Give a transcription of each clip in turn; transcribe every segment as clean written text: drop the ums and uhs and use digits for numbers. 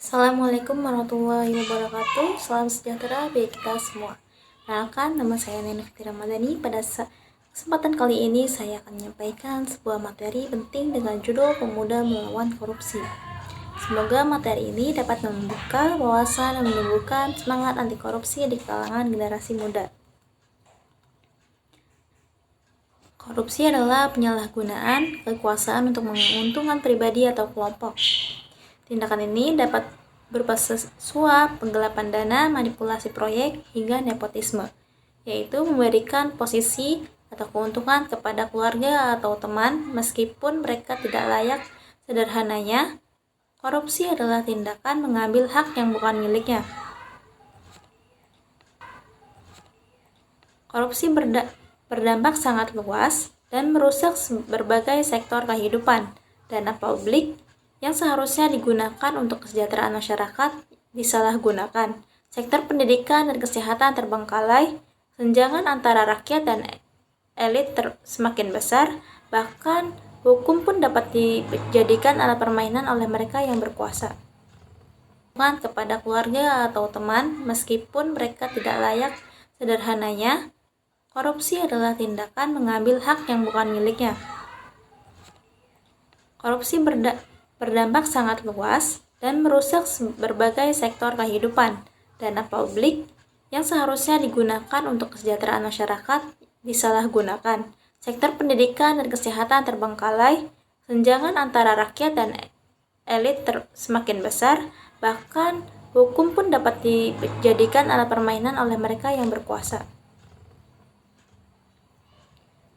Assalamualaikum warahmatullahi wabarakatuh. Salam sejahtera bagi kita semua. Perkenalkan, nama saya Neneng Fitri Ramadhani. Pada kesempatan kali ini saya akan menyampaikan sebuah materi penting dengan judul Pemuda Melawan Korupsi. Semoga materi ini dapat membuka wawasan dan menumbuhkan semangat anti korupsi di kalangan generasi muda. Korupsi adalah penyalahgunaan kekuasaan untuk menguntungkan pribadi atau kelompok. Tindakan ini dapat berupa suap, penggelapan dana, manipulasi proyek, hingga nepotisme, yaitu memberikan posisi atau keuntungan kepada keluarga atau teman meskipun mereka tidak layak. Sederhananya, korupsi adalah tindakan mengambil hak yang bukan miliknya. Korupsi berdampak sangat luas dan merusak berbagai sektor kehidupan. Dana publik yang seharusnya digunakan untuk kesejahteraan masyarakat disalahgunakan. Sektor pendidikan dan kesehatan terbengkalai, senjangan antara rakyat dan elit semakin besar, bahkan hukum pun dapat dijadikan alat permainan oleh mereka yang berkuasa. Kepada keluarga atau teman meskipun mereka tidak layak. Sederhananya, korupsi adalah tindakan mengambil hak yang bukan miliknya. Korupsi berdampak sangat luas dan merusak berbagai sektor kehidupan. Dana publik yang seharusnya digunakan untuk kesejahteraan masyarakat disalahgunakan. Sektor pendidikan dan kesehatan terbengkalai, senjangan antara rakyat dan elit semakin besar, bahkan hukum pun dapat dijadikan alat permainan oleh mereka yang berkuasa.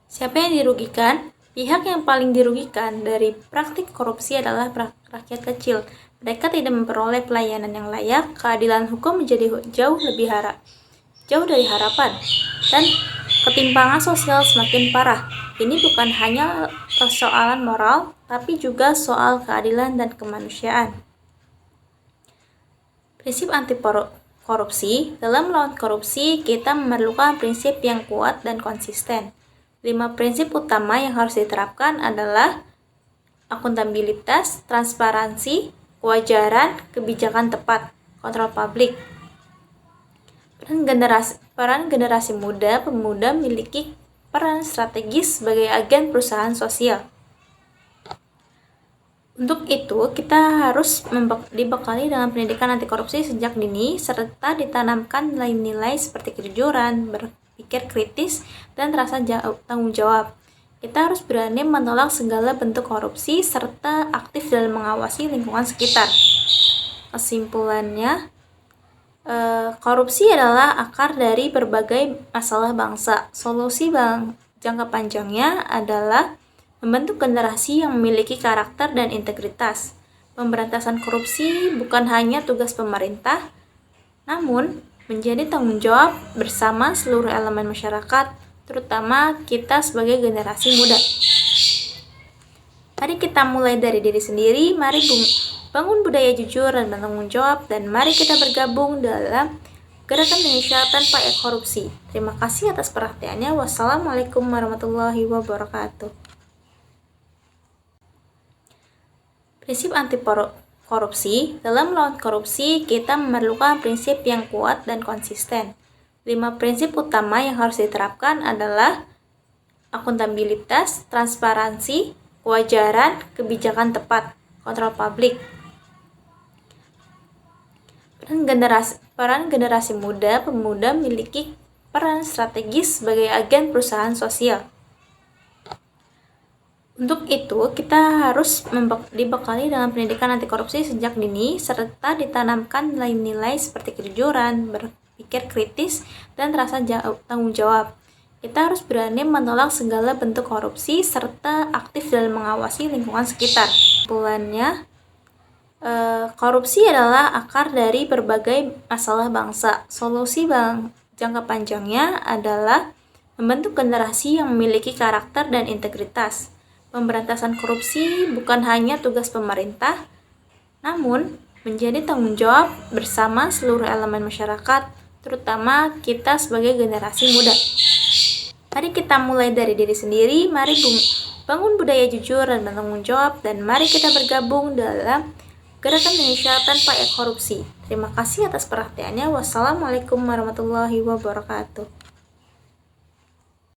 Siapa yang dirugikan? Pihak yang paling dirugikan dari praktik korupsi adalah rakyat kecil. Mereka tidak memperoleh pelayanan yang layak, keadilan hukum menjadi jauh dari harapan, dan ketimpangan sosial semakin parah. Ini bukan hanya persoalan moral, tapi juga soal keadilan dan kemanusiaan. Prinsip anti korupsi. Dalam melawan korupsi, kita memerlukan prinsip yang kuat dan konsisten. 5 prinsip utama yang harus diterapkan adalah akuntabilitas, transparansi, kewajaran, kebijakan tepat, kontrol publik. Peran generasi muda, pemuda memiliki peran strategis sebagai agen perusahaan sosial. Untuk itu, kita harus dibekali dengan pendidikan anti korupsi sejak dini, serta ditanamkan nilai-nilai seperti kejujuran, berpikir kritis, dan rasa tanggung jawab. Kita harus berani menolak segala bentuk korupsi, serta aktif dalam mengawasi lingkungan sekitar. Kesimpulannya, korupsi adalah akar dari berbagai masalah bangsa. Solusi jangka panjangnya adalah membentuk generasi yang memiliki karakter dan integritas. Pemberantasan korupsi bukan hanya tugas pemerintah, namun menjadi tanggung jawab bersama seluruh elemen masyarakat, terutama kita sebagai generasi muda. Mari kita mulai dari diri sendiri, mari bangun budaya jujur dan bertanggung jawab, dan mari kita bergabung dalam Gerakan Indonesia Tanpa Korupsi. Terima kasih atas perhatiannya. Wassalamualaikum warahmatullahi wabarakatuh. Prinsip anti korupsi. Dalam melawan korupsi, kita memerlukan prinsip yang kuat dan konsisten. 5 prinsip utama yang harus diterapkan adalah akuntabilitas, transparansi, kewajaran, kebijakan tepat, kontrol publik. Peran generasi muda, pemuda memiliki peran strategis sebagai agen perusahaan sosial. Untuk itu, kita harus dibekali dengan pendidikan anti korupsi sejak dini, serta ditanamkan nilai-nilai seperti kejujuran, berpikir kritis, dan rasa tanggung jawab. Kita harus berani menolak segala bentuk korupsi, serta aktif dalam mengawasi lingkungan sekitar. Kesimpulannya, korupsi adalah akar dari berbagai masalah bangsa. Solusi jangka panjangnya adalah membentuk generasi yang memiliki karakter dan integritas. Pemberantasan korupsi bukan hanya tugas pemerintah, namun menjadi tanggung jawab bersama seluruh elemen masyarakat, terutama kita sebagai generasi muda. Mari kita mulai dari diri sendiri, mari bangun budaya jujur dan bertanggung jawab, dan mari kita bergabung dalam Gerakan Indonesia Tanpa Korupsi. Terima kasih atas perhatiannya. Wassalamualaikum warahmatullahi wabarakatuh.